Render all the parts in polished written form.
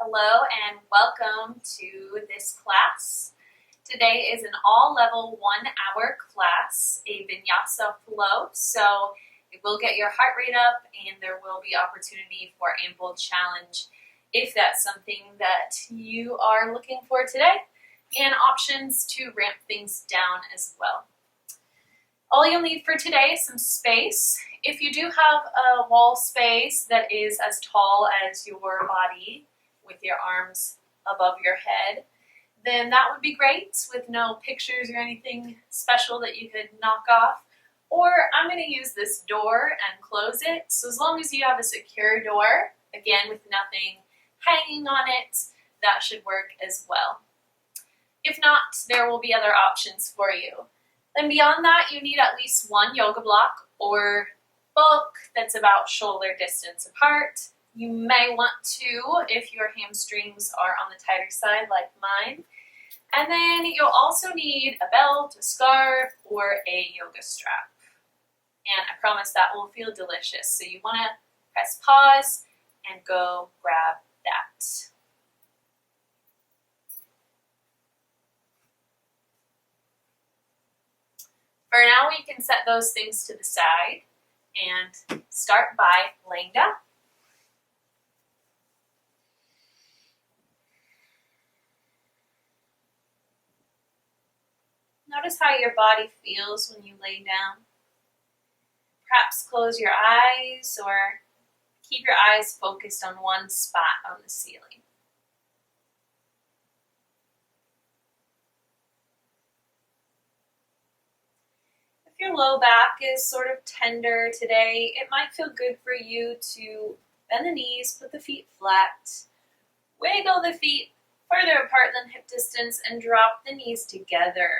Hello and welcome to this class. Today is an all-level 1-hour class, a Vinyasa flow, so it will get your heart rate up and there will be opportunity for ample challenge if that's something that you are looking for today, and options to ramp things down as well. All you'll need for today is some space. If you do have a wall space that is as tall as your body, with your arms above your head, then that would be great with no pictures or anything special that you could knock off. Or I'm going to use this door and close it. So as long as you have a secure door, again with nothing hanging on it, that should work as well. If not, there will be other options for you. Then beyond that, you need at least one yoga block or book that's about shoulder distance apart. You may want two if your hamstrings are on the tighter side like mine. And then you'll also need a belt, a scarf, or a yoga strap. And I promise that will feel delicious. So you want to press pause and go grab that. For now, we can set those things to the side and start by laying down. Notice how your body feels when you lay down. Perhaps close your eyes or keep your eyes focused on one spot on the ceiling. If your low back is sort of tender today, it might feel good for you to bend the knees, put the feet flat, wiggle the feet further apart than hip distance, and drop the knees together.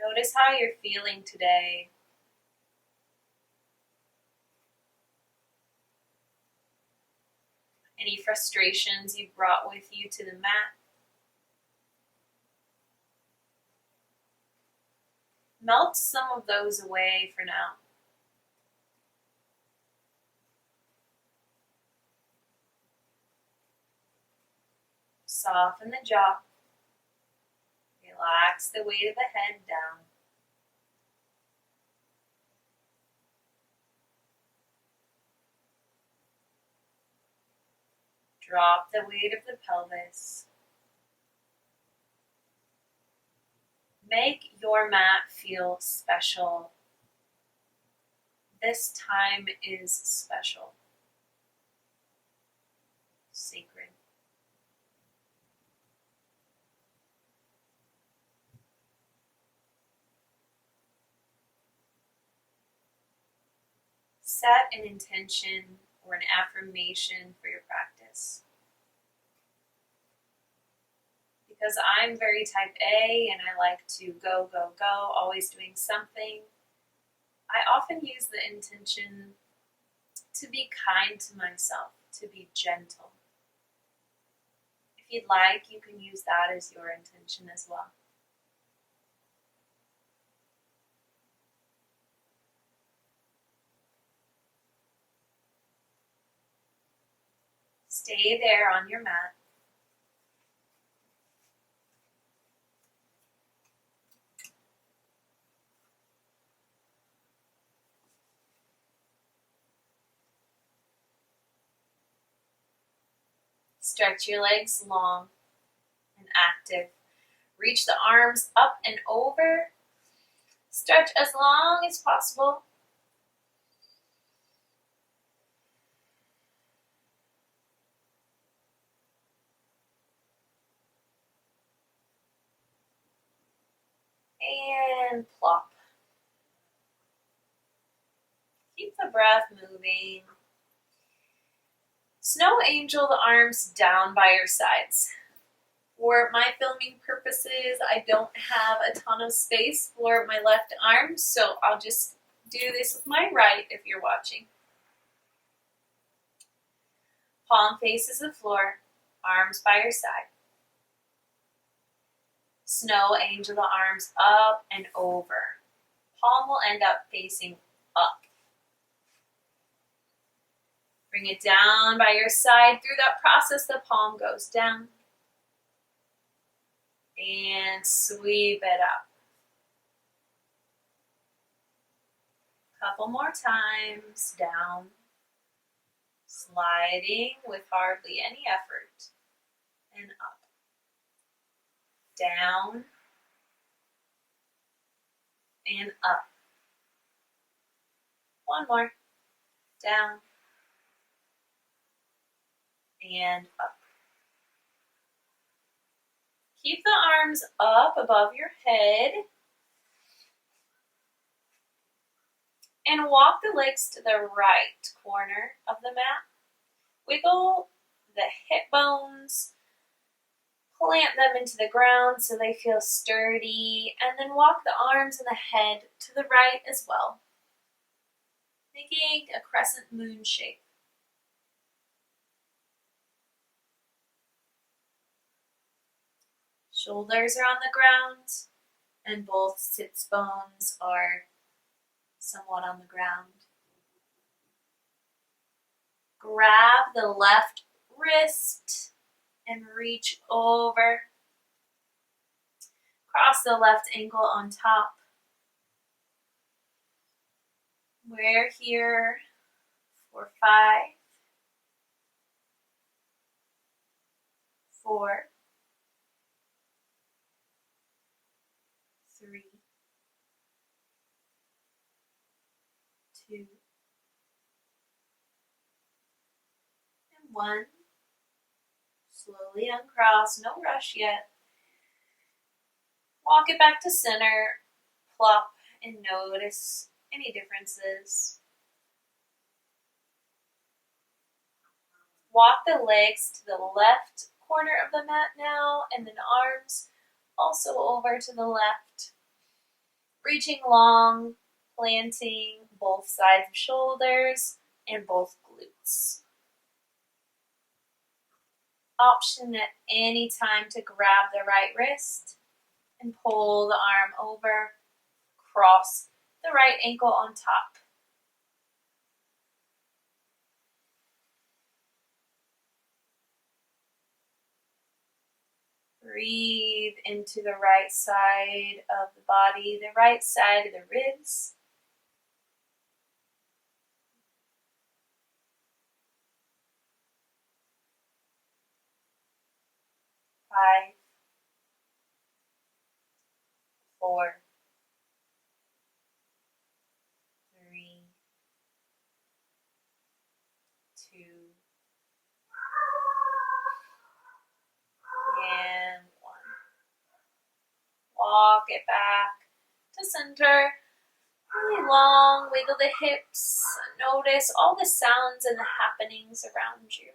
Notice how you're feeling today. Any frustrations you've brought with you to the mat. Melt some of those away for now. Soften the jaw. Relax the weight of the head down. Drop the weight of the pelvis. Make your mat feel special. This time is special. Sacred. Set an intention or an affirmation for your practice. Because I'm very type A and I like to go, go, go, always doing something, I often use the intention to be kind to myself, to be gentle. If you'd like, you can use that as your intention as well. Stay there on your mat. Stretch your legs long and active. Reach the arms up and over. Stretch as long as possible. And plop. Keep the breath moving. Snow angel the arms down by your sides. For my filming purposes, I don't have a ton of space for my left arm, so I'll just do this with my right if you're watching. Palm faces the floor, arms by your side. Snow angel the arms up and over. palm will end up facing up. Bring it down by your side. Through that process, the palm goes down. And sweep it up. Couple more times. Down. Sliding with hardly any effort. And up. Down. And up. One more. Down. And up. Keep the arms up above your head. And walk the legs to the right corner of the mat. Wiggle the hip bones. Plant them into the ground so they feel sturdy. And then walk the arms and the head to the right as well, making a crescent moon shape. Shoulders are on the ground, and both sits bones are somewhat on the ground. Grab the left wrist and reach over. Cross the left ankle on top. We're here for 5, 4, 3, 2, and 1. Slowly uncross, no rush yet. Walk it back to center, plop, and notice any differences. Walk the legs to the left corner of the mat now, and then arms also over to the left. Reaching long, planting both sides of shoulders and both glutes. Option at any time to grab the right wrist and pull the arm over, cross the right ankle on top. Breathe into the right side of the body, the right side of the ribs. Five, 4, 3, 2, and 1. Walk it back to center. Really long, wiggle the hips. Notice all the sounds and the happenings around you.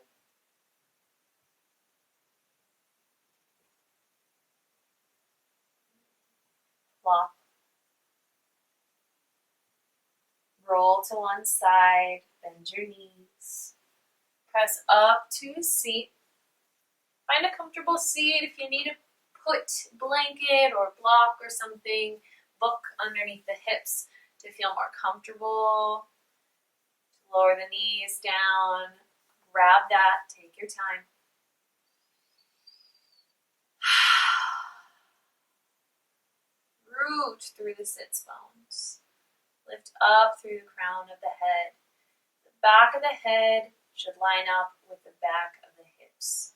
Flop. Roll to one side, bend your knees. Press up to a seat. Find a comfortable seat. If you need to put blanket or block or something, book underneath the hips to feel more comfortable. Lower the knees down. Grab that. Take your time. Root through the sits bones. Lift up through the crown of the head. The back of the head should line up with the back of the hips.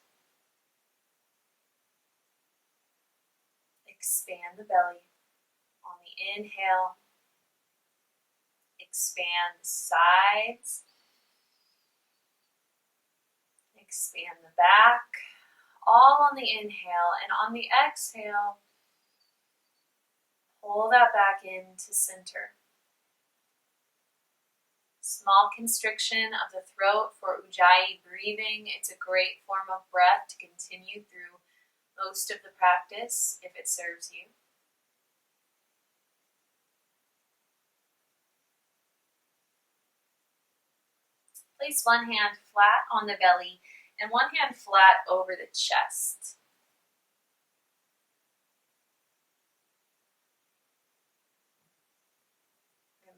Expand the belly. On the inhale, expand the sides. Expand the back. All on the inhale, and on the exhale, pull that back into center. Small constriction of the throat for Ujjayi breathing. It's a great form of breath to continue through most of the practice if it serves you. Place one hand flat on the belly and one hand flat over the chest.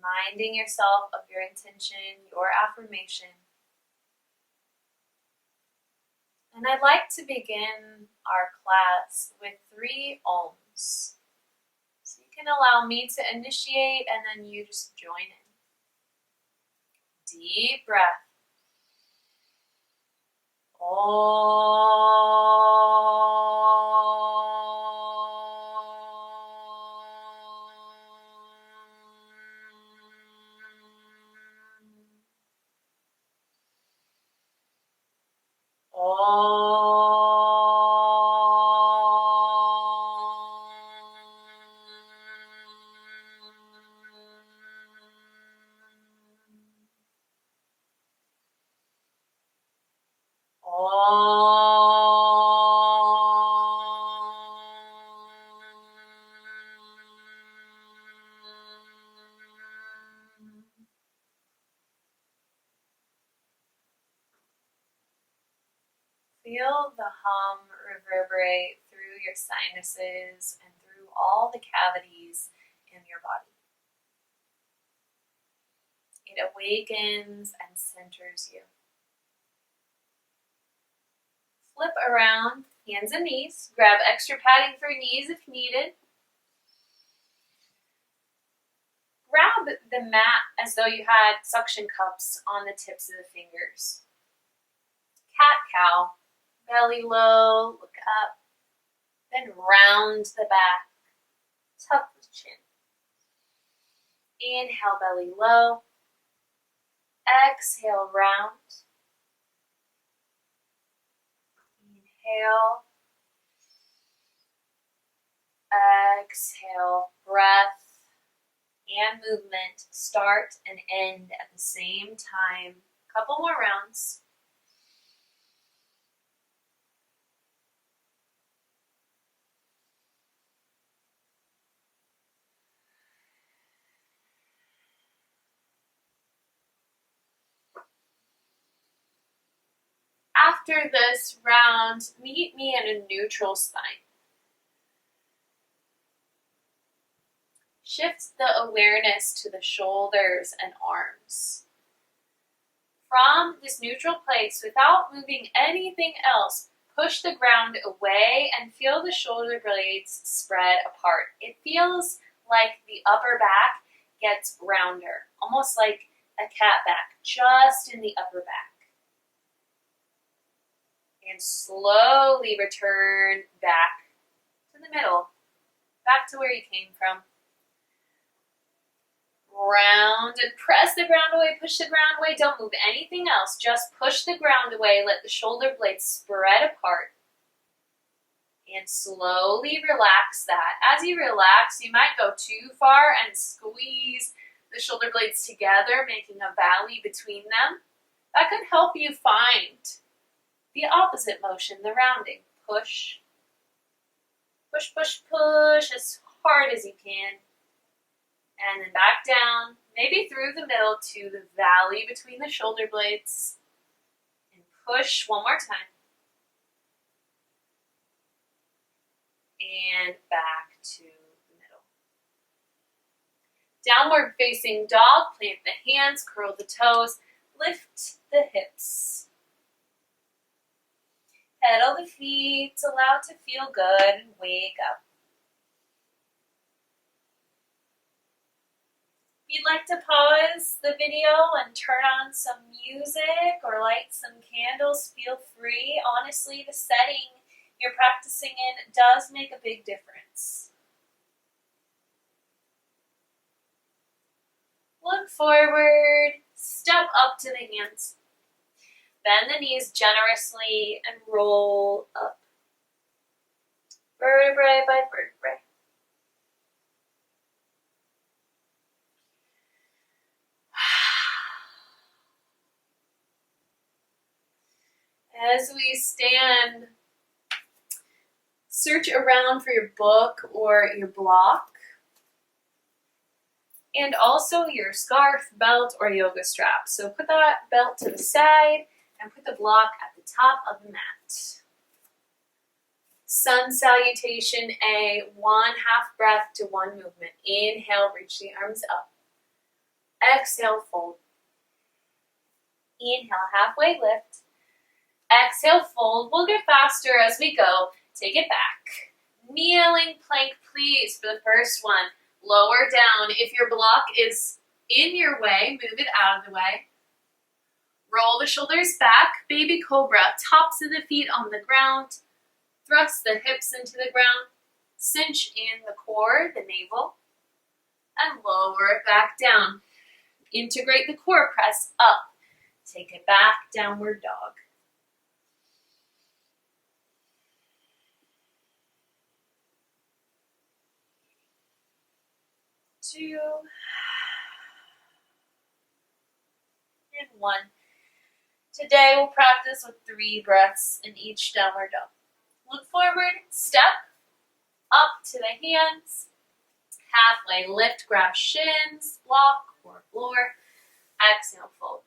reminding yourself of your intention, your affirmation. And I'd like to begin our class with 3 ohms. So you can allow me to initiate and then you just join in. Deep breath. Feel the hum reverberate through your sinuses and through all the cavities in your body. It awakens and centers you. Flip around, hands and knees. Grab extra padding for knees if needed. Grab the mat as though you had suction cups on the tips of the fingers. Cat-cow. Belly low, look up, then round the back, tuck the chin. Inhale, belly low. Exhale, round. Inhale. Exhale, breath and movement start and end at the same time. Couple more rounds. After this round, meet me in a neutral spine. Shift the awareness to the shoulders and arms. From this neutral place, without moving anything else, push the ground away and feel the shoulder blades spread apart. It feels like the upper back gets rounder, almost like a cat back, just in the upper back. And slowly return back to the middle, back to where you came from. Round and press the ground away, push the ground away. Don't move anything else, just push the ground away. Let the shoulder blades spread apart. And slowly relax that. As you relax, you might go too far and squeeze the shoulder blades together, making a valley between them. That could help you find the opposite motion, the rounding. Push, push, push, push as hard as you can. And then back down, maybe through the middle to the valley between the shoulder blades. And push one more time. And back to the middle. Downward facing dog, plant the hands, curl the toes, lift the hips. Pedal the feet, allow it to feel good, and wake up. If you'd like to pause the video and turn on some music or light some candles, feel free. Honestly, the setting you're practicing in does make a big difference. Look forward, step up to the hands. Bend the knees generously and roll up. Vertebrae by vertebrae. As we stand, search around for your book or your block, and also your scarf, belt, or yoga strap. So put that belt to the side and put the block at the top of the mat. Sun salutation A, 1 half breath to 1 movement. Inhale, reach the arms up. Exhale, fold. Inhale, halfway lift. Exhale, fold. We'll get faster as we go. Take it back. Kneeling plank, please, for the first one. Lower down. If your block is in your way, move it out of the way. Roll the shoulders back. Baby cobra. Tops of the feet on the ground. Thrust the hips into the ground. Cinch in the core, the navel. And lower it back down. Integrate the core. Press up. Take it back. Downward dog. 2 and 1. Today we'll practice with 3 breaths in each downward dog. Look forward, step up to the hands, halfway lift, grab shins, block or floor, exhale, fold.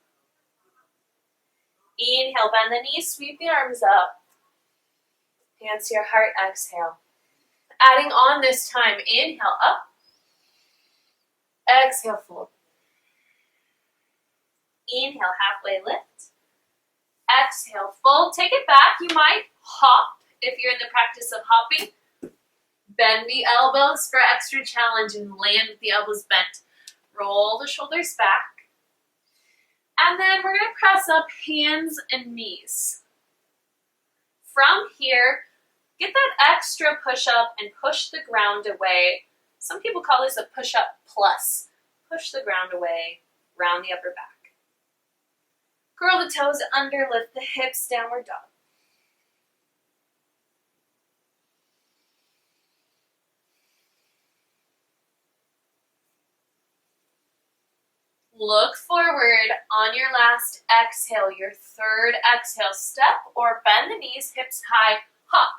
Inhale, bend the knees, sweep the arms up, hands to your heart, exhale. Adding on this time, inhale, up, exhale, fold. Inhale, halfway lift. Exhale, fold. Take it back. You might hop if you're in the practice of hopping. Bend the elbows for extra challenge and land with the elbows bent. Roll the shoulders back. And then we're going to press up hands and knees. From here, get that extra push up and push the ground away. Some people call this a push-up plus. Push the ground away, round the upper back. Curl the toes under, lift the hips, downward dog. Look forward on your last exhale, your third exhale. Step or bend the knees, hips high, hop.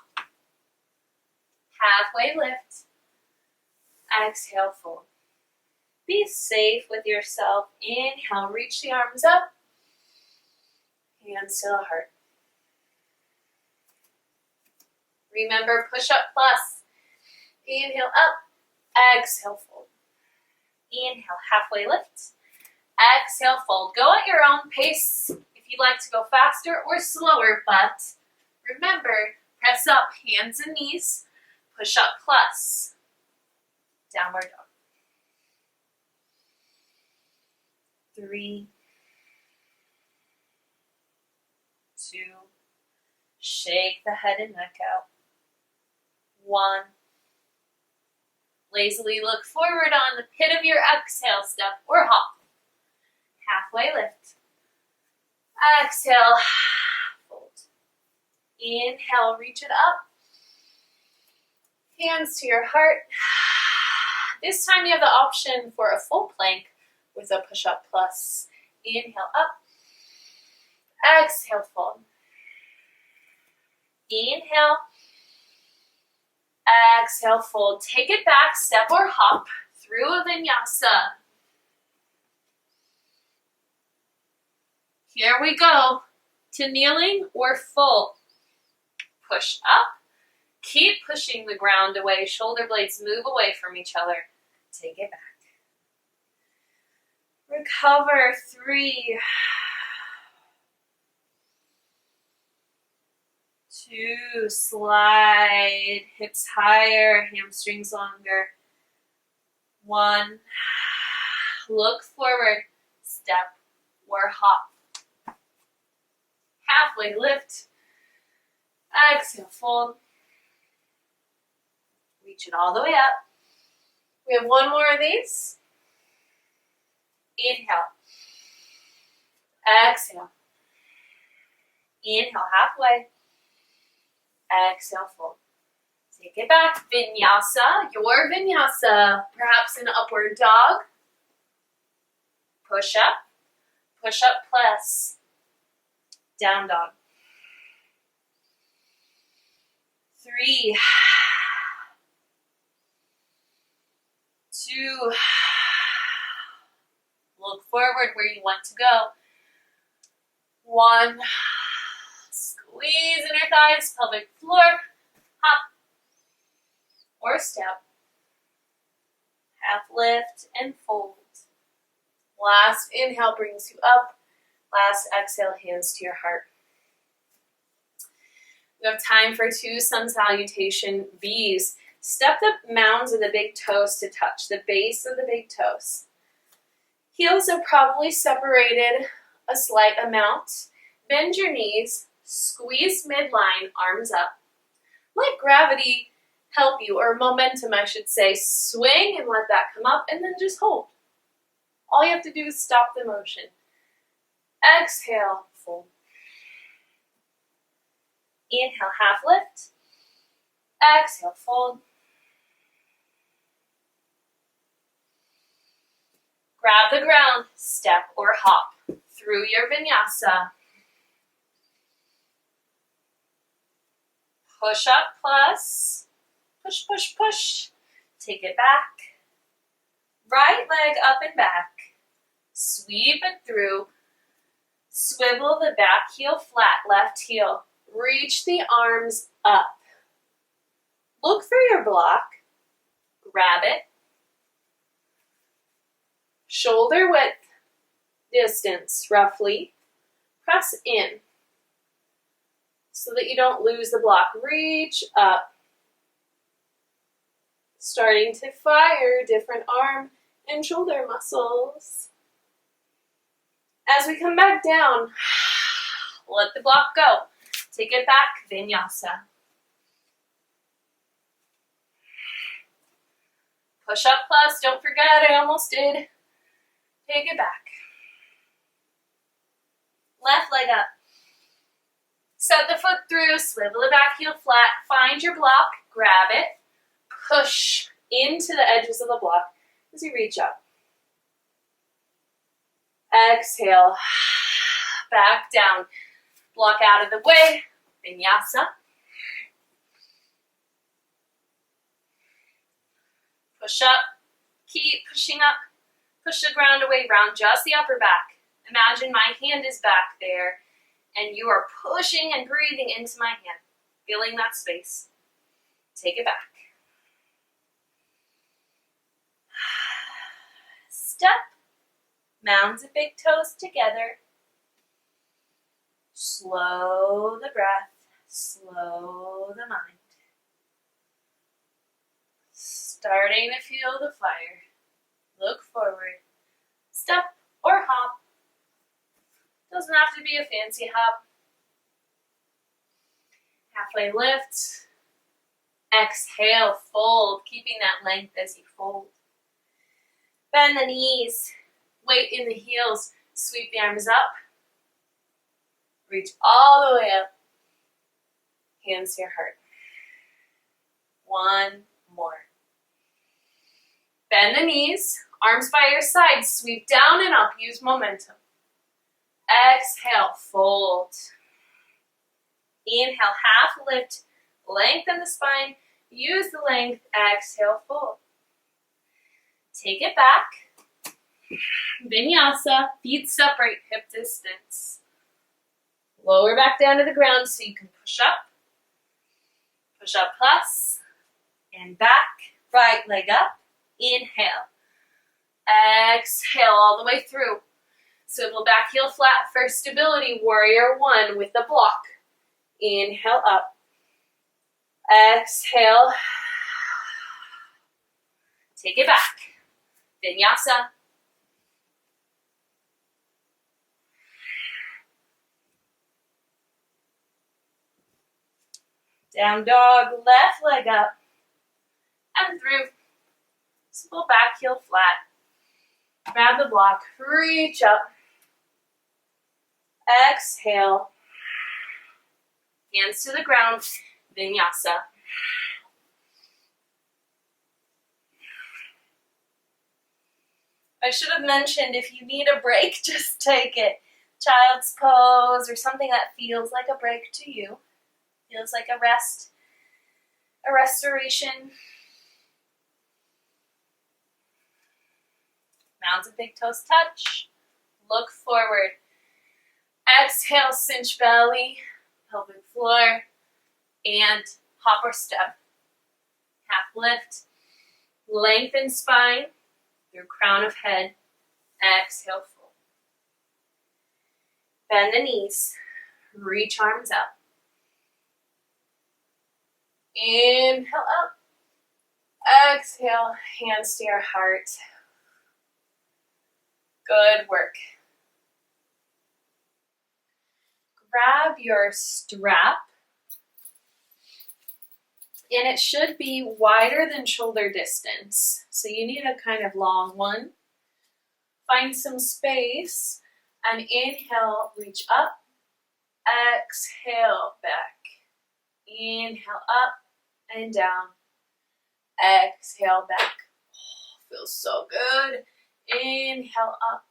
Halfway lift. Exhale, fold. Be safe with yourself. Inhale, reach the arms up. Hands to the heart. Remember, push up plus. Inhale, up. Exhale, fold. Inhale, halfway lift. Exhale, fold. Go at your own pace if you'd like to go faster or slower, but remember, press up, hands and knees. Push up plus. Downward dog. 3, 2, shake the head and neck out. 1, lazily look forward on the pit of your exhale, step or hop. Halfway lift. Exhale, fold. Inhale, reach it up. Hands to your heart. This time you have the option for a full plank with a push-up plus. Inhale, up. Exhale, fold. Inhale. Exhale, fold. Take it back, step or hop through a vinyasa. Here we go to kneeling or full. Push up. Keep pushing the ground away. Shoulder blades move away from each other. Take it back. Recover. 3, 2, slide. Hips higher, hamstrings longer. 1, look forward. Step or hop. Halfway lift. Exhale, fold. Reach it all the way up. We have 1 more of these. Inhale. Exhale. Inhale, halfway. Exhale, fold. Take it back. Vinyasa, your vinyasa. Perhaps an upward dog. Push up. Push up plus. Down dog. 3, 2, look forward where you want to go. 1, squeeze inner thighs, pelvic floor, hop, or step. Half lift and fold. Last inhale brings you up. Last exhale, hands to your heart. We have time for 2 sun salutation V's. Step the mounds of the big toes to touch the base of the big toes. Heels are probably separated a slight amount. Bend your knees, squeeze midline, arms up. Let gravity help you, or momentum I should say. Swing and let that come up, and then just hold. All you have to do is stop the motion. Exhale, fold. Inhale, half lift. Exhale, fold. Grab the ground, step or hop through your vinyasa. Push up plus, push, push, push. Take it back. Right leg up and back. Sweep it through. Swivel the back heel flat, left heel. Reach the arms up. Look for your block. Grab it. Shoulder width distance, roughly. Press in so that you don't lose the block. Reach up. Starting to fire different arm and shoulder muscles. As we come back down, let the block go. Take it back, Vinyasa. Push up plus, don't forget, I almost did. Take it back. Left leg up. Set the foot through, swivel the back heel flat, find your block, grab it, push into the edges of the block as you reach up. Exhale, back down. Block out of the way, Vinyasa. Push up, keep pushing up, push the ground away, round just the upper back. Imagine my hand is back there, and you are pushing and breathing into my hand, feeling that space. Take it back. Step, mounds of big toes together. Slow the breath, slow the mind. Starting to feel the fire. Look forward. Step or hop. Doesn't have to be a fancy hop. Halfway lift. Exhale, fold, keeping that length as you fold. Bend the knees. Weight in the heels. Sweep the arms up. Reach all the way up. Hands to your heart. One more. Bend the knees, arms by your sides, sweep down and up, use momentum. Exhale, fold. Inhale, half lift, lengthen the spine, use the length, exhale, fold. Take it back. Vinyasa, feet separate, hip distance. Lower back down to the ground so you can push up. Push up plus, and back, right leg up. Inhale. Exhale all the way through. Swivel back heel flat for stability. Warrior one with the block. Inhale up. Exhale. Take it back. Vinyasa. Down dog, left leg up. And through. Swivel back heel flat. Grab the block, reach up. Exhale. Hands to the ground, Vinyasa. I should have mentioned if you need a break, just take it. Child's pose or something that feels like a break to you. Feels like a rest, a restoration. Mounds of big toes touch. Look forward. Exhale, cinch belly, pelvic floor, and hop or step. Half lift. Lengthen spine through crown of head. Exhale, fold. Bend the knees. Reach arms up. Inhale up. Exhale, hands to your heart. Good work. Grab your strap, and it should be wider than shoulder distance. So you need a kind of long one. Find some space, and inhale, reach up. Exhale, back. Inhale, up and down. Exhale, back. Oh, feels so good. Inhale, up.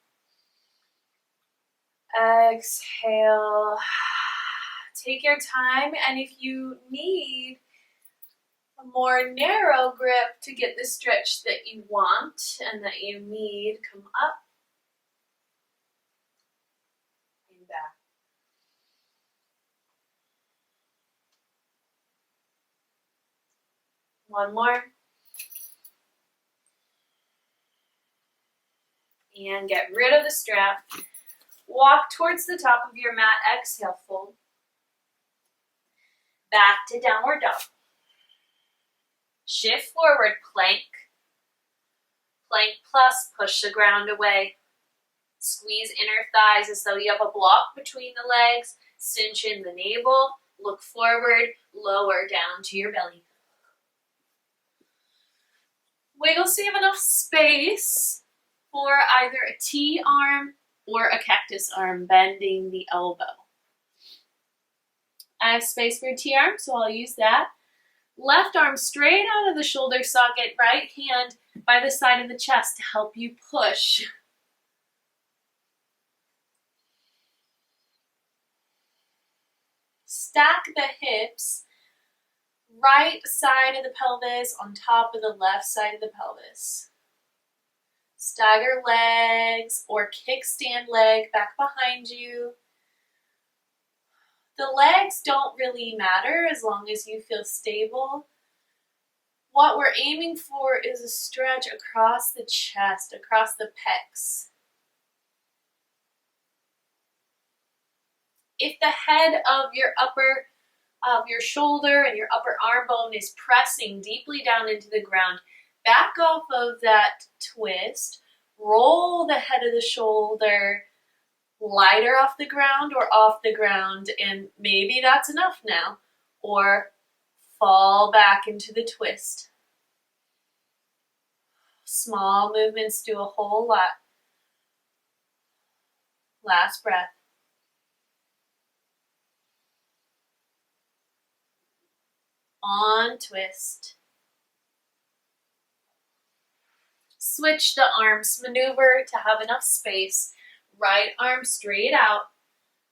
Exhale. Take your time, and if you need a more narrow grip to get the stretch that you want and that you need, come up and back. One more. And get rid of the strap. Walk towards the top of your mat. Exhale, fold. Back to downward dog. Shift forward, plank. Plank plus, push the ground away. Squeeze inner thighs as though you have a block between the legs. Cinch in the navel. Look forward, lower down to your belly. Wiggle so you have enough space for either a T arm or a cactus arm, bending the elbow. I have space for a T arm, so I'll use that. Left arm straight out of the shoulder socket, right hand by the side of the chest to help you push. Stack the hips, right side of the pelvis on top of the left side of the pelvis. Stagger legs or kickstand leg back behind you. The legs don't really matter as long as you feel stable. What we're aiming for is a stretch across the chest, across the pecs. If the head of your shoulder and your upper arm bone is pressing deeply down into the ground, back off of that twist, roll the head of the shoulder lighter off the ground or off the ground, and maybe that's enough now. Or fall back into the twist. Small movements do a whole lot. Last breath. On twist. Switch the arms, maneuver to have enough space. Right arm straight out.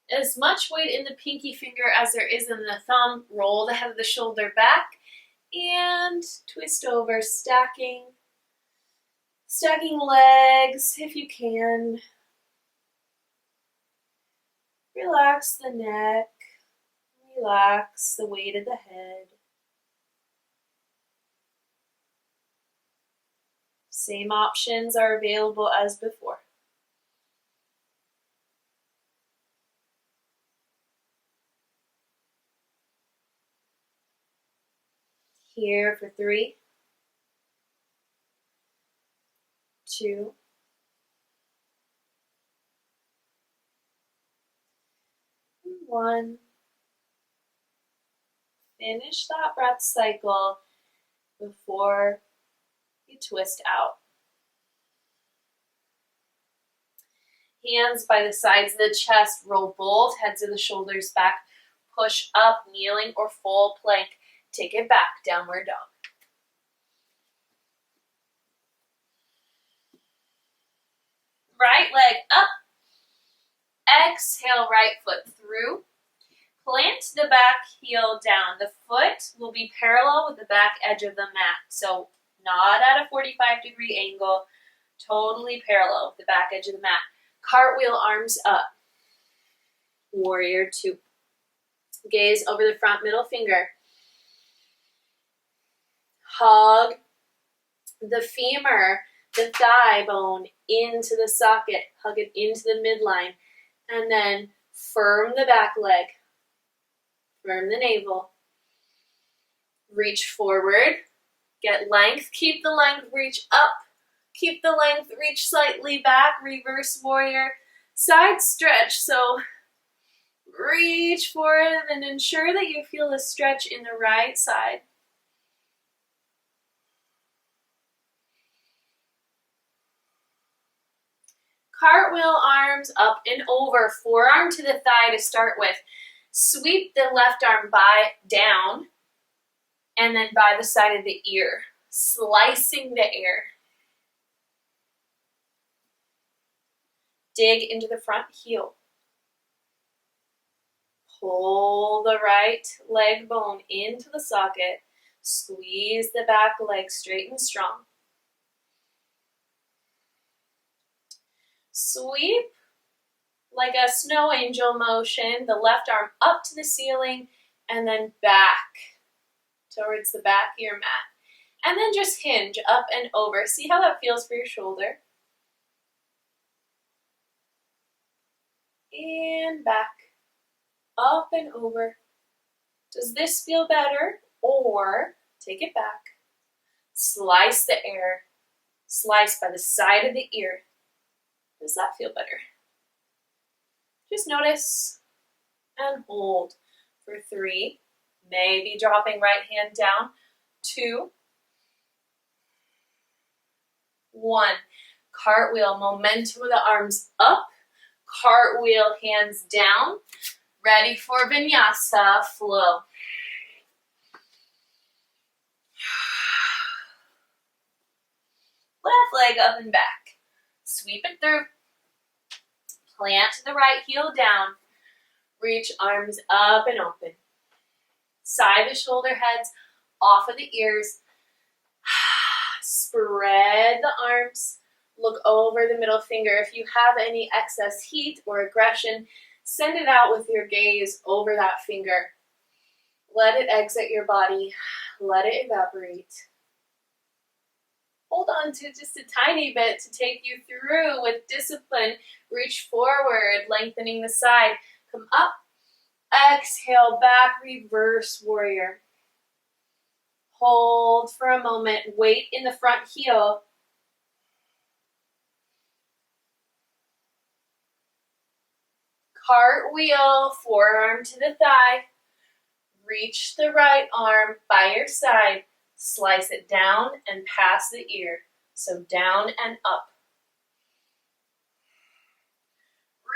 As much weight in the pinky finger as there is in the thumb. Roll the head of the shoulder back and twist over, stacking legs if you can. Relax the neck, relax the weight of the head. Same options are available as before. Here for 3, 2, 1. Finish that breath cycle before you twist out. Hands by the sides of the chest, roll both heads of the shoulders back, push up, kneeling or full plank. Take it back, downward dog. Right leg up. Exhale, right foot through. Plant the back heel down. The foot will be parallel with the back edge of the mat. So not at a 45-degree angle, totally parallel with the back edge of the mat. Cartwheel arms up. Warrior 2. Gaze over the front middle finger. Hug the femur the thigh bone into the socket, hug it into the midline, and then firm the back leg, firm the navel, reach forward, get length, keep the length, reach up, keep the length, reach slightly back, reverse warrior, side stretch, so reach forward and ensure that you feel a stretch in the right side. Cartwheel arms up and over, forearm to the thigh to start with. Sweep the left arm down and then by the side of the ear, slicing the air. Dig into the front heel. Pull the right leg bone into the socket. Squeeze the back leg straight and strong. Sweep like a snow angel motion, the left arm up to the ceiling and then back towards the back of your mat. And then just hinge up and over. See how that feels for your shoulder. And back, up and over. Does this feel better? Or take it back. Slice the air. Slice by the side of the ear. Does that feel better? Just notice and hold for 3. Maybe dropping right hand down. 2. 1. Cartwheel, momentum with the arms up. Cartwheel, hands down. Ready for Vinyasa flow. Left leg up and back. Sweep it through. Plant the right heel down. Reach arms up and open. Side the shoulder heads off of the ears. Spread the arms. Look over the middle finger. If you have any excess heat or aggression, send it out with your gaze over that finger. Let it exit your body. Let it evaporate. Hold on to just a tiny bit to take you through with discipline. Reach forward, lengthening the side. Come up. Exhale, back, reverse warrior. Hold for a moment. Weight in the front heel. Cartwheel, forearm to the thigh. Reach the right arm by your side. Slice it down and past the ear. So down and up.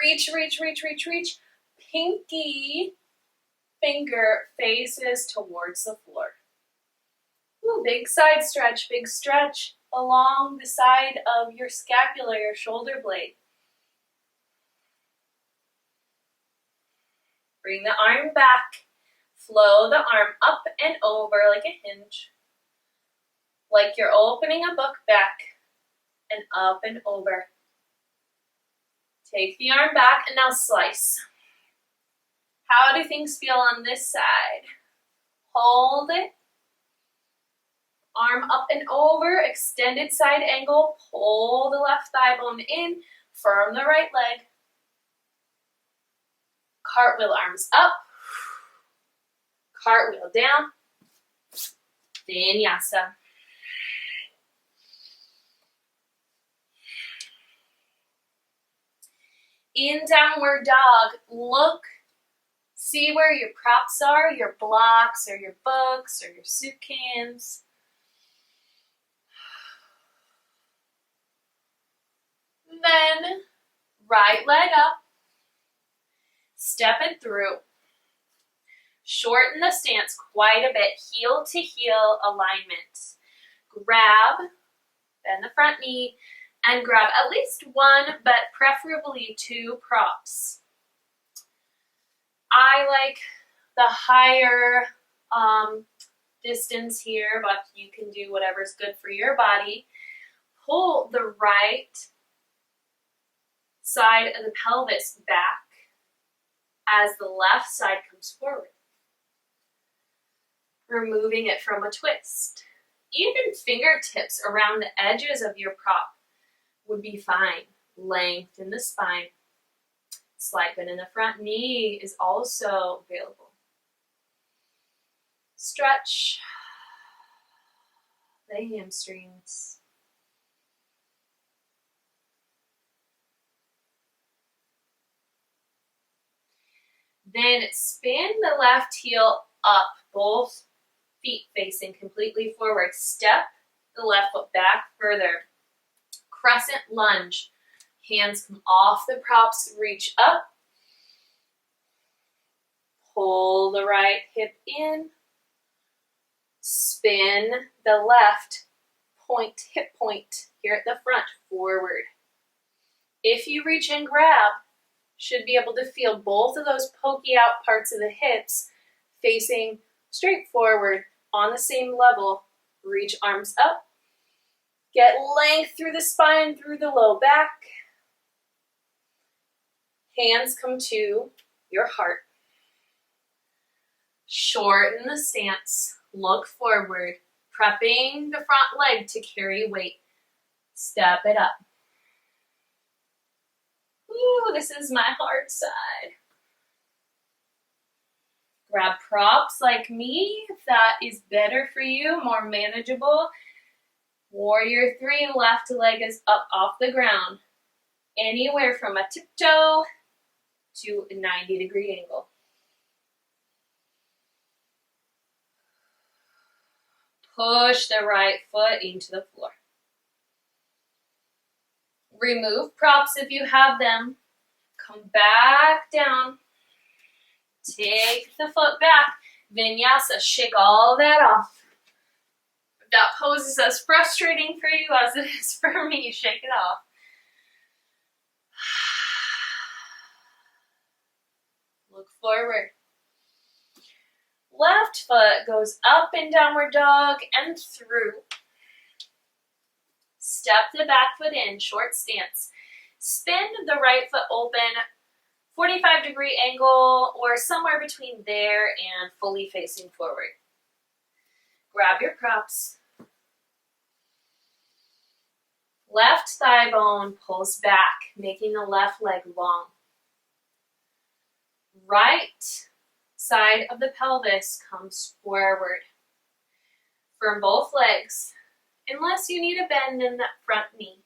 Reach, reach, reach, reach, reach. Pinky finger faces towards the floor. Ooh, big side stretch, big stretch along the side of your scapula, your shoulder blade. Bring the arm back. Flow the arm up and over like a hinge. Like you're opening a book back and up and over. Take the arm back and now slice. How do things feel on this side? Hold it. Arm up and over, extended side angle. Pull the left thigh bone in. Firm the right leg. Cartwheel arms up. Cartwheel down. Vinyasa. In downward dog, look, see where your props are, your blocks or your books or your soup cans. Then, right leg up. Step it through. Shorten the stance quite a bit, heel to heel alignment. Grab, bend the front knee, and grab at least 1, but preferably 2 props. I like the higher distance here, but you can do whatever's good for your body. Pull the right side of the pelvis back as the left side comes forward. Removing it from a twist. Even fingertips around the edges of your prop would be fine. Lengthen the spine. Slide bend in the front knee is also available. Stretch the hamstrings. Then spin the left heel up, both feet facing completely forward. Step the left foot back further. Crescent lunge. Hands come off the props, reach up. Pull the right hip in. Spin the left hip point here at the front, forward. If you reach and grab, should be able to feel both of those pokey out parts of the hips facing straight forward on the same level. Reach arms up. Get length through the spine, through the low back. Hands come to your heart. Shorten the stance. Look forward. Prepping the front leg to carry weight. Step it up. Ooh, this is my hard side. Grab props like me if that is better for you, more manageable. Warrior 3, left leg is up off the ground. Anywhere from a tiptoe to a 90-degree angle. Push the right foot into the floor. Remove props if you have them. Come back down. Take the foot back. Vinyasa, shake all that off. If that pose is as frustrating for you as it is for me, shake it off. Look forward. Left foot goes up in downward dog and through. Step the back foot in, short stance. Spin the right foot open, 45-degree angle, or somewhere between there and fully facing forward. Grab your props. Left thigh bone pulls back, making the left leg long. Right side of the pelvis comes forward. Firm both legs, unless you need a bend in that front knee.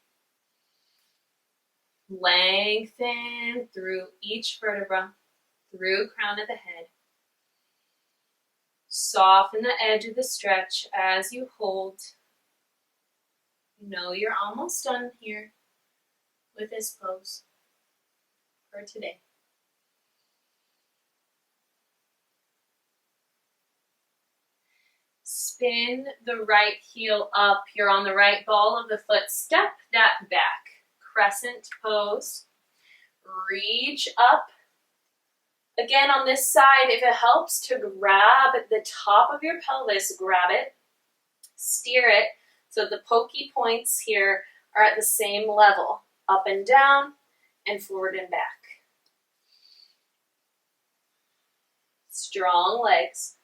Lengthen through each vertebra, through crown of the head. Soften the edge of the stretch as you hold. Know you're almost done here with this pose for today. Spin the right heel up. You're on the right ball of the foot. Step that back. Crescent pose. Reach up. Again, on this side, if it helps to grab the top of your pelvis, grab it. Steer it so the pokey points here are at the same level. Up and down and forward and back. Strong legs.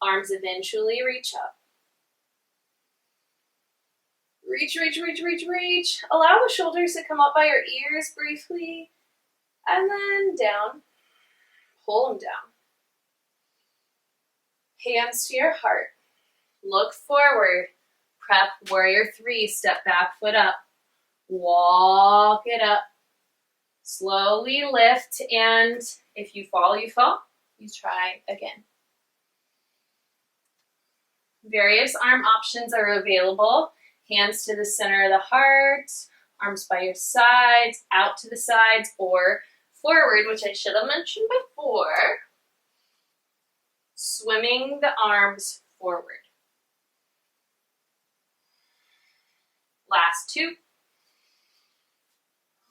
Arms eventually reach up. Reach, reach, reach, reach, reach. Allow the shoulders to come up by your ears briefly. And then down. Pull them down. Hands to your heart. Look forward. Prep warrior 3. Step back foot up. Walk it up. Slowly lift, and if you fall, you fall. You try again. Various arm options are available. Hands to the center of the heart, arms by your sides, out to the sides, or forward, which I should have mentioned before. Swimming the arms forward. Last 2.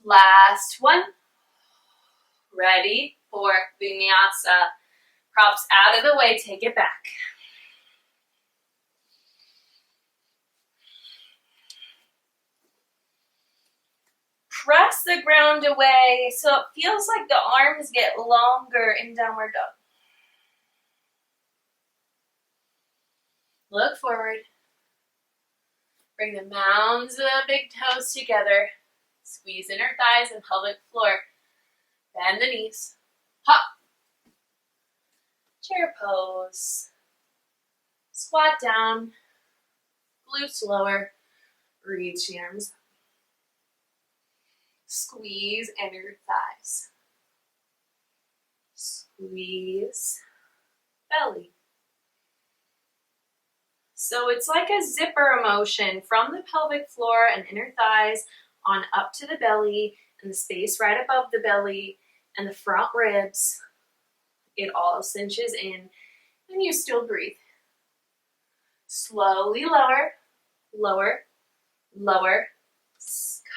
Last 1. Ready for Vinyasa. Props out of the way, take it back. Press the ground away so it feels like the arms get longer in downward dog. Look forward. Bring the mounds of the big toes together. Squeeze inner thighs and pelvic floor. Bend the knees. Hop. Chair pose. Squat down. Glutes lower. Reach the arms. Squeeze inner thighs. Squeeze belly. So it's like a zipper motion from the pelvic floor and inner thighs on up to the belly and the space right above the belly and the front ribs. It all cinches in and you still breathe. Slowly lower, lower, lower.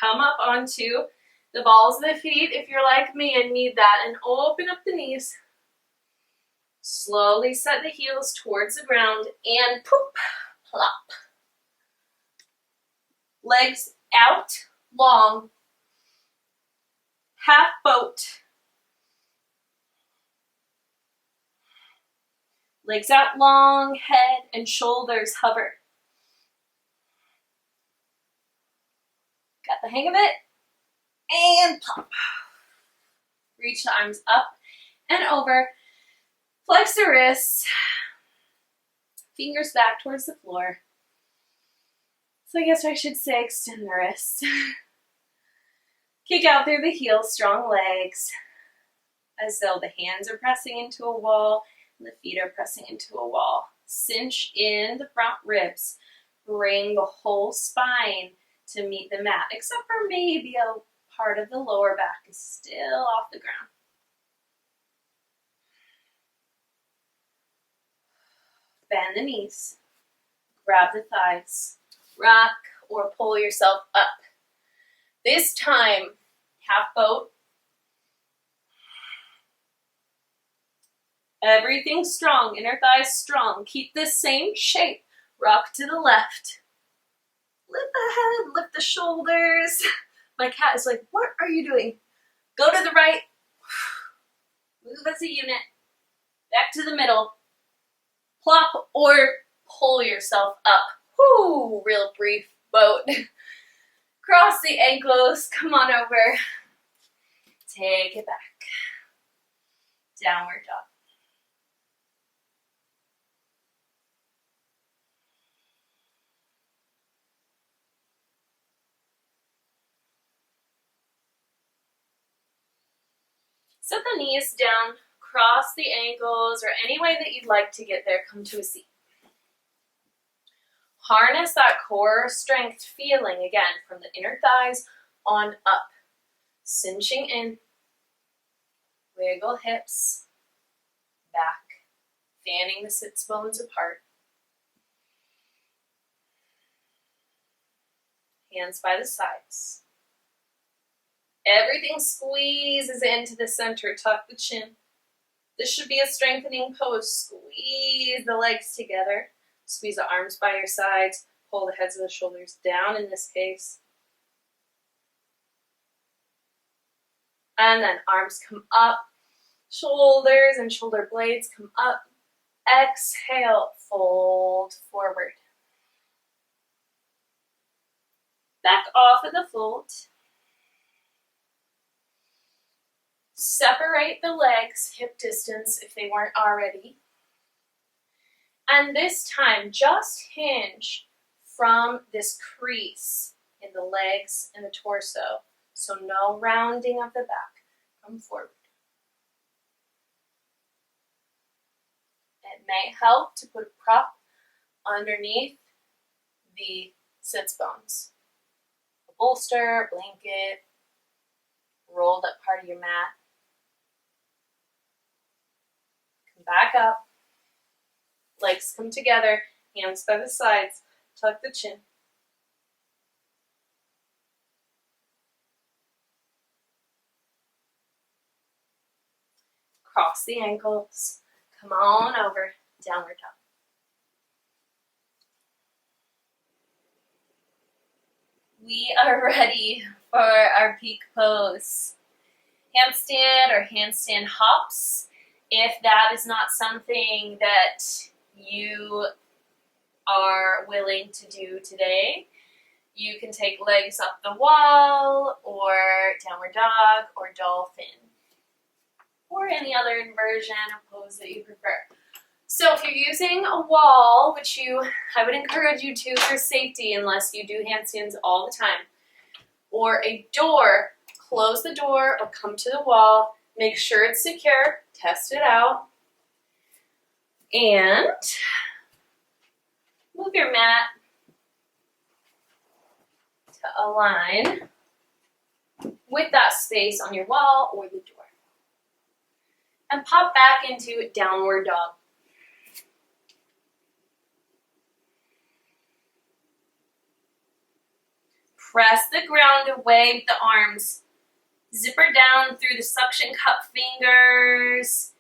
Come up onto the balls of the feet if you're like me and need that, and open up the knees. Slowly set the heels towards the ground and poop, plop. Legs out, long. Half boat. Legs out long, head and shoulders hover. Got the hang of it? And pop. Reach the arms up and over. Flex the wrists. Fingers back towards the floor. So I guess I should say extend the wrists. Kick out through the heels, strong legs. As though the hands are pressing into a wall and the feet are pressing into a wall. Cinch in the front ribs. Bring the whole spine to meet the mat, except for maybe a part of the lower back is still off the ground. Bend the knees. Grab the thighs. Rock or pull yourself up. This time, half boat. Everything strong, inner thighs strong. Keep this same shape. Rock to the left. Lift the head, lift the shoulders. My cat is like, what are you doing? Go to the right. Move as a unit. Back to the middle. Plop or pull yourself up. Whoo, real brief boat. Cross the ankles. Come on over. Take it back. Downward dog. Set the knees down, cross the ankles, or any way that you'd like to get there, come to a seat. Harness that core strength feeling again from the inner thighs on up. Cinching in. Wiggle hips. Back. Fanning the sits bones apart. Hands by the sides. Everything squeezes into the center. Tuck the chin. This should be a strengthening pose. Squeeze the legs together. Squeeze the arms by your sides. Pull the heads of the shoulders down in this case. And then arms come up. Shoulders and shoulder blades come up. Exhale, fold forward. Back off of the fold. Separate the legs, hip distance if they weren't already. And this time, just hinge from this crease in the legs and the torso. So no rounding of the back. Come forward. It may help to put a prop underneath the sits bones. A bolster, a blanket, rolled up part of your mat. Come back up. Legs come together, hands by the sides, tuck the chin. Cross the ankles. Come on over, downward dog. We are ready for our peak pose. Handstand or handstand hops. If that is not something that you are willing to do today, You can take legs up the wall, or downward dog, or dolphin, or any other inversion or pose that you prefer. So if you're using a wall, which I would encourage you to for safety unless you do handstands all the time, or a door, close the door or come to the wall, make sure it's secure, test it out, and move your mat to align with that space on your wall or the door. And pop back into downward dog. Press the ground away with the arms. Zipper down through the suction cup fingers,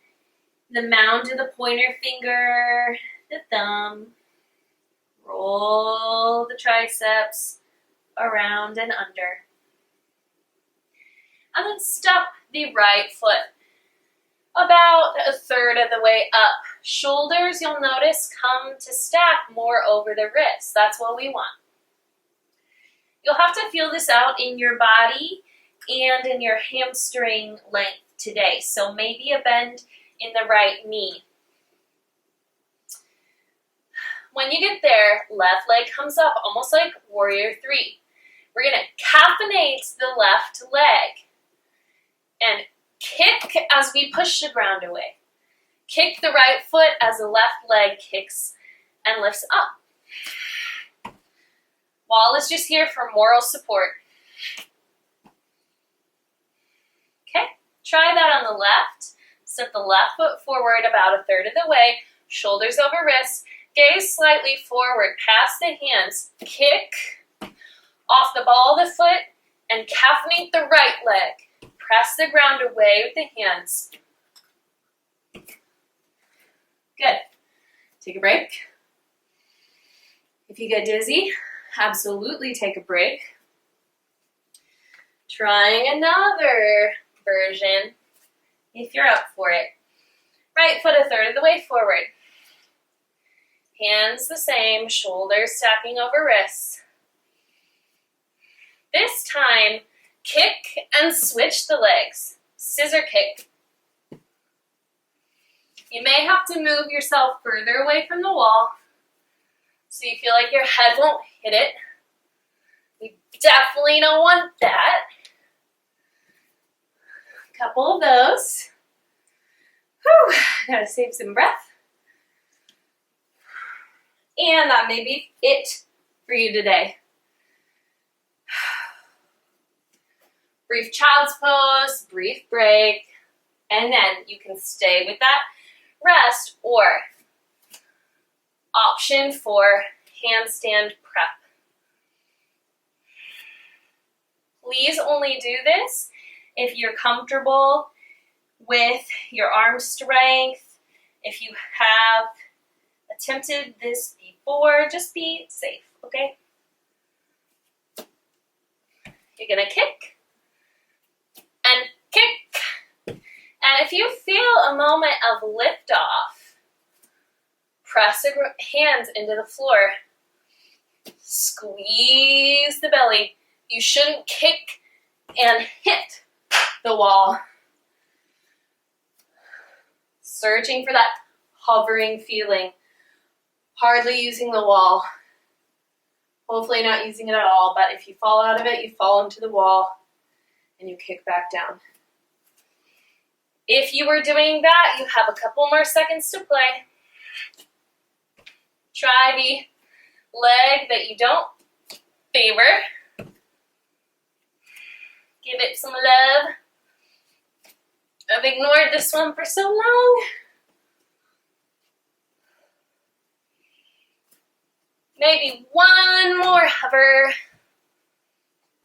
the mound of the pointer finger, the thumb. Roll the triceps around and under. And then step the right foot about a third of the way up. Shoulders, you'll notice, come to stack more over the wrists. That's what we want. You'll have to feel this out in your body and in your hamstring length today. So maybe a bend in the right knee. When you get there, left leg comes up almost like warrior three. We're going to caffeinate the left leg and kick as we push the ground away. Kick the right foot as the left leg kicks and lifts up. Wall is just here for moral support. Okay, try that on the left. Step the left foot forward about a third of the way, shoulders over wrists, gaze slightly forward, past the hands, kick off the ball of the foot, and caffeinate the right leg. Press the ground away with the hands. Good. Take a break. If you get dizzy, absolutely take a break. Trying another version if you're up for it. Right foot a third of the way forward. Hands the same, shoulders stacking over wrists. This time, kick and switch the legs. Scissor kick. You may have to move yourself further away from the wall so you feel like your head won't hit it. We definitely don't want that. A couple of those. Whew, gotta save some breath. And that may be it for you today. Brief child's pose, brief break, and then you can stay with that rest or option for handstand prep. Please only do this if you're comfortable with your arm strength. If you have attempted this before, just be safe, okay? You're gonna kick and kick. And if you feel a moment of liftoff, press your hands into the floor. Squeeze the belly. You shouldn't kick and hit the wall. Searching for that hovering feeling. Hardly using the wall. Hopefully not using it at all, but if you fall out of it, you fall into the wall and you kick back down. If you were doing that, you have a couple more seconds to play. Try the leg that you don't favor. Give it some love. I've ignored this one for so long. Maybe one more hover.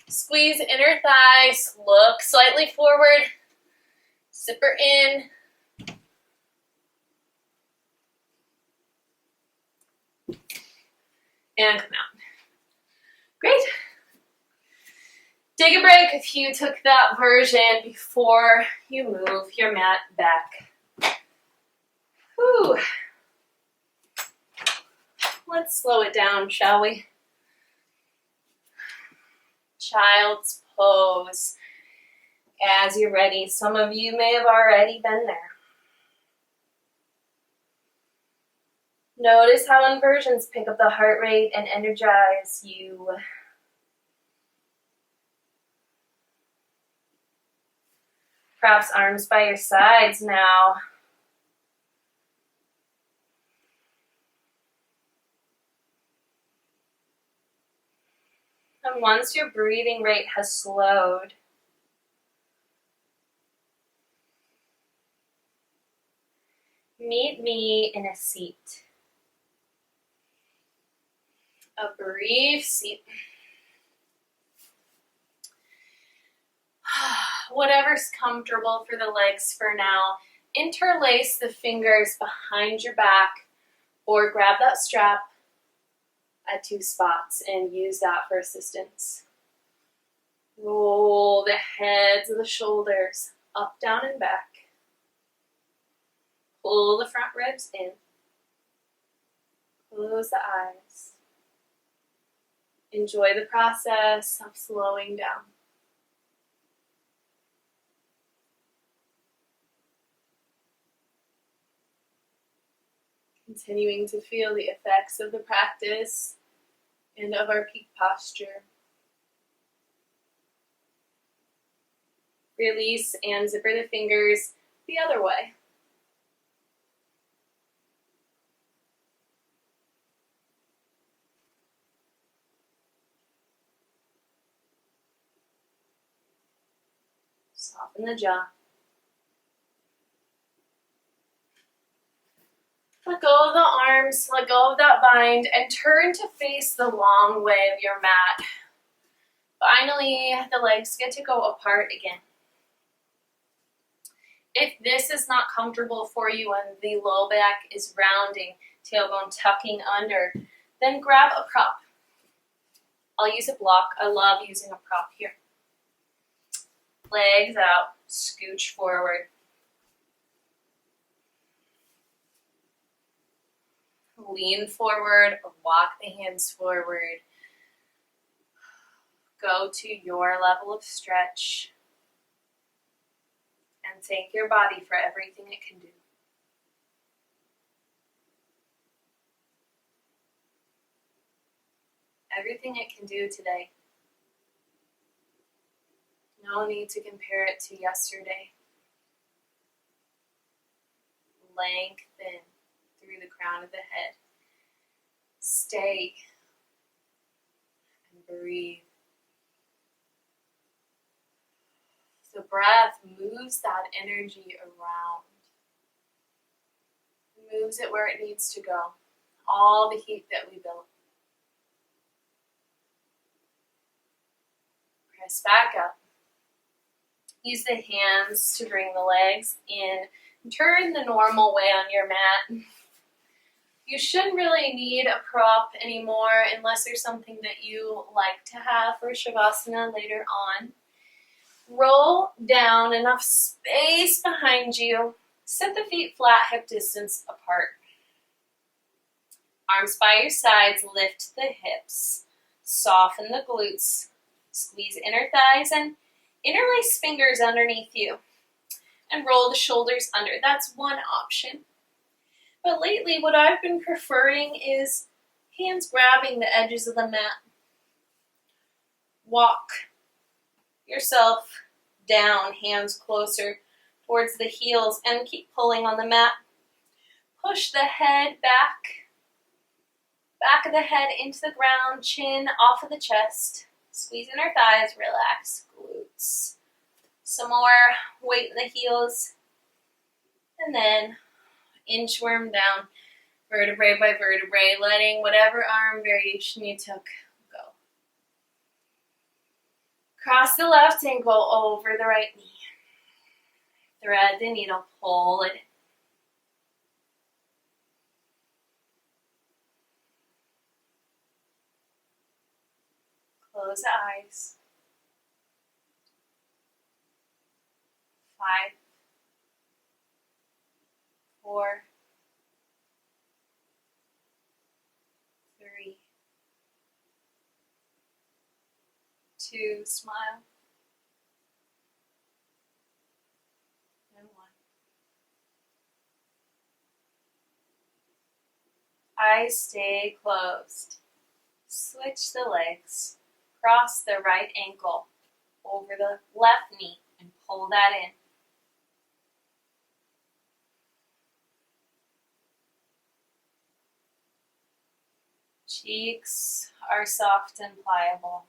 Squeeze inner thighs. Look slightly forward. Zipper in. And come out. Great. Take a break if you took that version before you move your mat back. Whew. Let's slow it down, shall we? Child's pose. As you're ready, some of you may have already been there. Notice how inversions pick up the heart rate and energize you. Perhaps arms by your sides now. And once your breathing rate has slowed, meet me in a seat. A brief seat. Whatever's comfortable for the legs for now. Interlace the fingers behind your back or grab that strap at 2 spots and use that for assistance. Roll the heads of the shoulders up, down, and back. Pull the front ribs in. Close the eyes. Enjoy the process of slowing down. Continuing to feel the effects of the practice and of our peak posture. Release and zipper the fingers the other way. Soften the jaw. Let go of the arms, let go of that bind, and turn to face the long way of your mat. Finally, the legs get to go apart again. If this is not comfortable for you and the low back is rounding, tailbone tucking under, then grab a prop. I'll use a block. I love using a prop here. Legs out, scooch forward. Lean forward or walk the hands forward. Go to your level of stretch and thank your body for everything it can do. Everything it can do today. No need to compare it to yesterday. Lengthen through the crown of the head. Stay and breathe. The breath moves that energy around. Moves it where it needs to go. All the heat that we built. Press back up. Use the hands to bring the legs in. Turn the normal way on your mat. You shouldn't really need a prop anymore unless there's something that you like to have for Shavasana later on. Roll down, enough space behind you. Set the feet flat, hip distance apart. Arms by your sides, lift the hips. Soften the glutes. Squeeze inner thighs and interlace fingers underneath you. And roll the shoulders under. That's one option. But lately what I've been preferring is hands grabbing the edges of the mat. Walk yourself down, hands closer towards the heels, and keep pulling on the mat. Push the head back. Back of the head into the ground, chin off of the chest. Squeeze inner thighs, relax glutes. Some more weight in the heels. And then inchworm down, vertebrae by vertebrae, letting whatever arm variation you took go. Cross the left ankle over the right knee. Thread the needle, pull it in. Close the eyes. 5, 4, 3, 2, smile, and 1. Eyes stay closed. Switch the legs. Cross the right ankle over the left knee and pull that in. Cheeks are soft and pliable.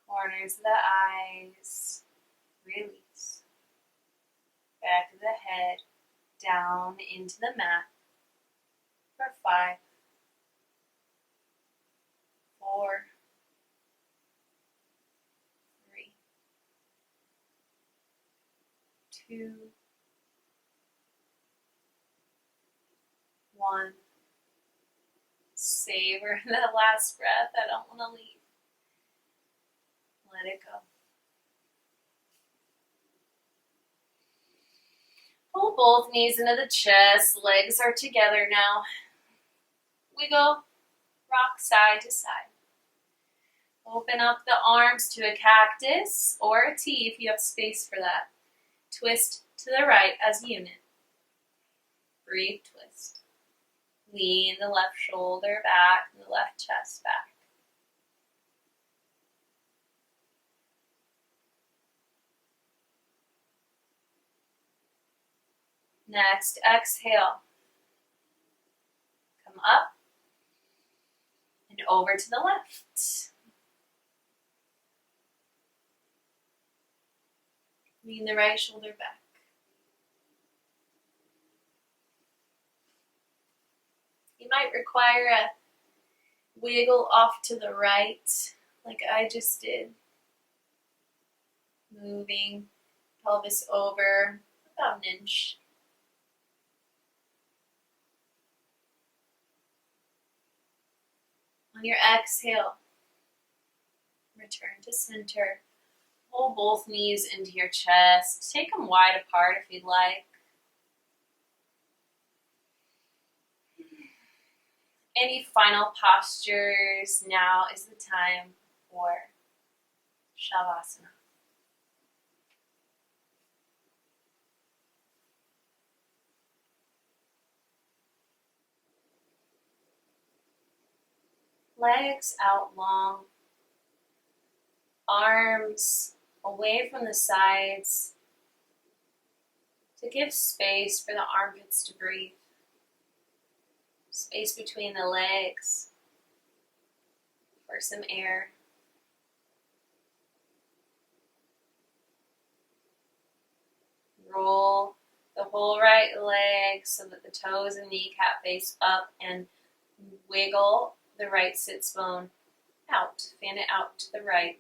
Corners of the eyes release. Back of the head down into the mat for 5, 4, 3, 2, 1. Savor the last breath. I don't want to leave. Let it go. Pull both knees into the chest. Legs are together now. Wiggle. Rock side to side. Open up the arms to a cactus or a T if you have space for that. Twist to the right as a unit. Breathe, twist. Lean the left shoulder back and the left chest back. Next, exhale. Come up and over to the left. Lean the right shoulder back. You might require a wiggle off to the right, like I just did. Moving pelvis over about an inch. On your exhale, return to center. Pull both knees into your chest. Take them wide apart if you'd like. Any final postures? Now is the time for Shavasana. Legs out long. Arms away from the sides to give space for the armpits to breathe. Space between the legs for some air. Roll the whole right leg so that the toes and kneecap face up and wiggle the right sits bone out. Fan it out to the right.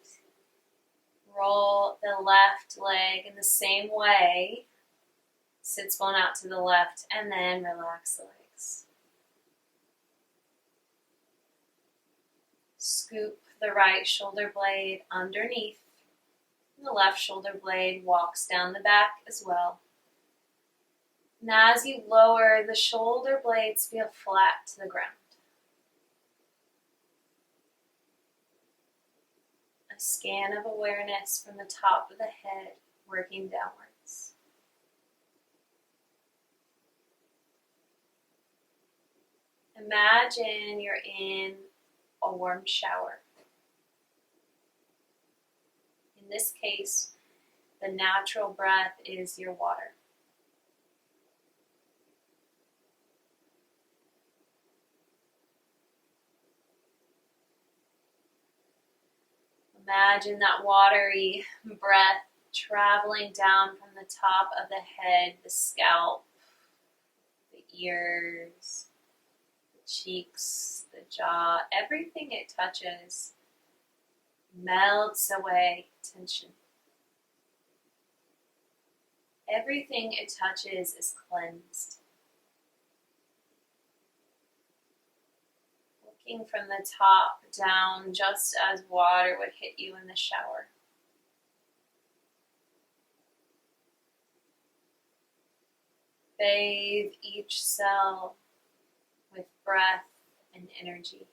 Roll the left leg in the same way. Sits bone out to the left and then relax the legs. Scoop the right shoulder blade underneath. The left shoulder blade walks down the back as well. And as you lower, the shoulder blades feel flat to the ground. A scan of awareness from the top of the head working downwards. Imagine you're in a warm shower. In this case, the natural breath is your water. Imagine that watery breath traveling down from the top of the head, the scalp, the ears, the cheeks, the jaw, everything it touches melts away tension. Everything it touches is cleansed. Looking from the top down, just as water would hit you in the shower. Bathe each cell with breath and energy.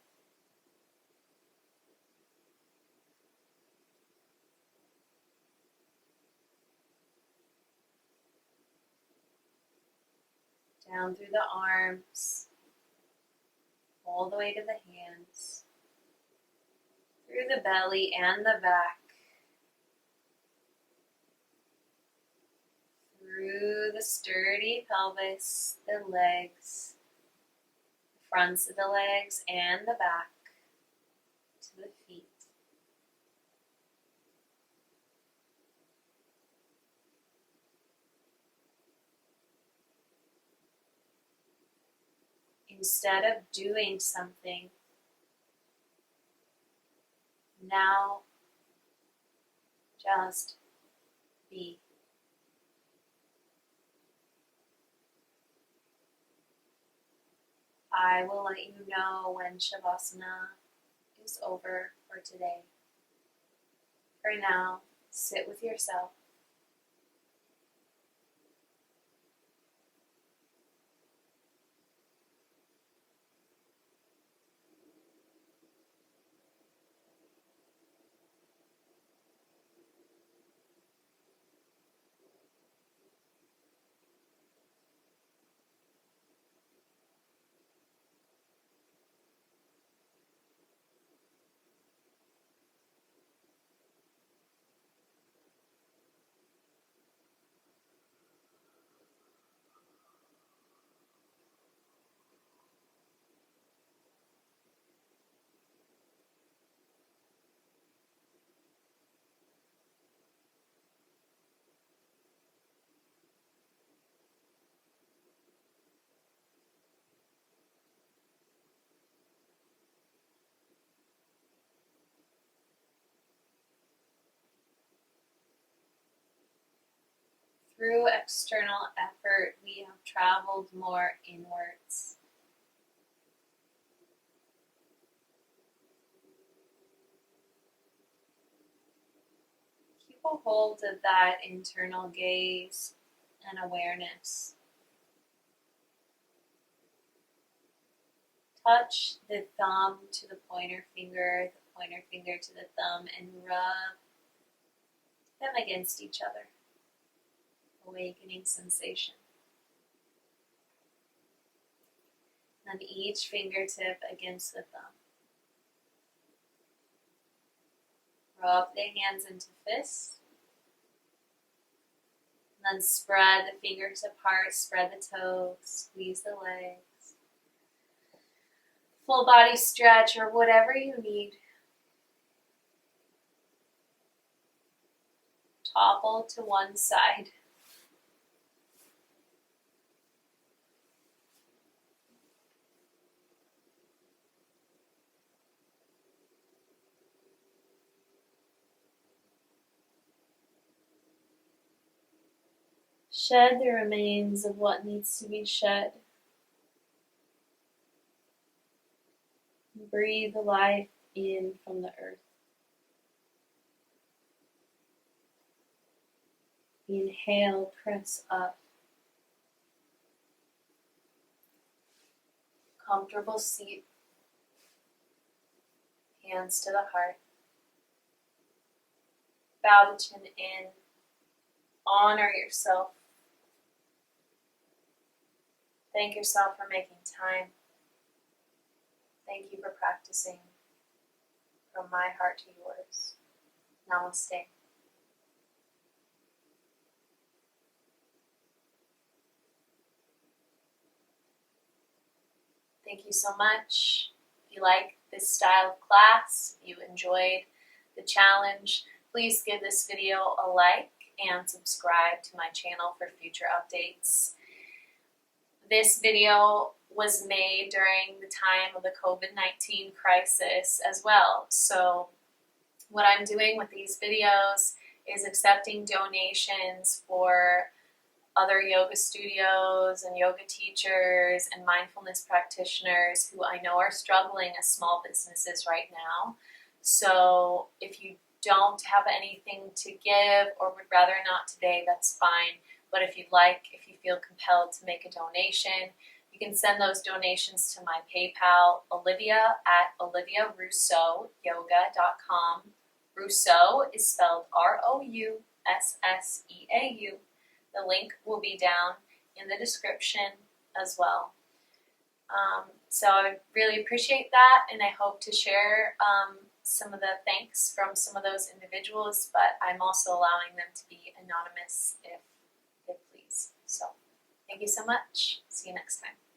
down through the arms, all the way to the hands, through the belly and the back, through the sturdy pelvis, the legs, the fronts of the legs and the back, to the feet. Instead of doing something, now just be. I will let you know when Shavasana is over for today. For now, sit with yourself. Through external effort, we have traveled more inwards. Keep a hold of that internal gaze and awareness. Touch the thumb to the pointer finger to the thumb, and rub them against each other. Awakening sensation. Then each fingertip against the thumb. Rub the hands into fists. And then spread the fingers apart, spread the toes, squeeze the legs. Full body stretch or whatever you need. Topple to one side. Shed the remains of what needs to be shed. Breathe life in from the earth. Inhale, press up. Comfortable seat. Hands to the heart. Bow the chin in. Honor yourself. Thank yourself for making time. Thank you for practicing. From my heart to yours. Namaste. Thank you so much. If you like this style of class, if you enjoyed the challenge, please give this video a like and subscribe to my channel for future updates. This video was made during the time of the COVID-19 crisis as well. So what I'm doing with these videos is accepting donations for other yoga studios and yoga teachers and mindfulness practitioners who I know are struggling as small businesses right now. So if you don't have anything to give or would rather not today, that's fine. But if you'd like, if you feel compelled to make a donation, you can send those donations to my PayPal, olivia@oliviarusseauyoga.com. Rousseau is spelled Rousseau. The link will be down in the description. as well. So I really appreciate that, and I hope to share some of the thanks from some of those individuals, but I'm also allowing them to be anonymous if they please. So thank you so much. See you next time.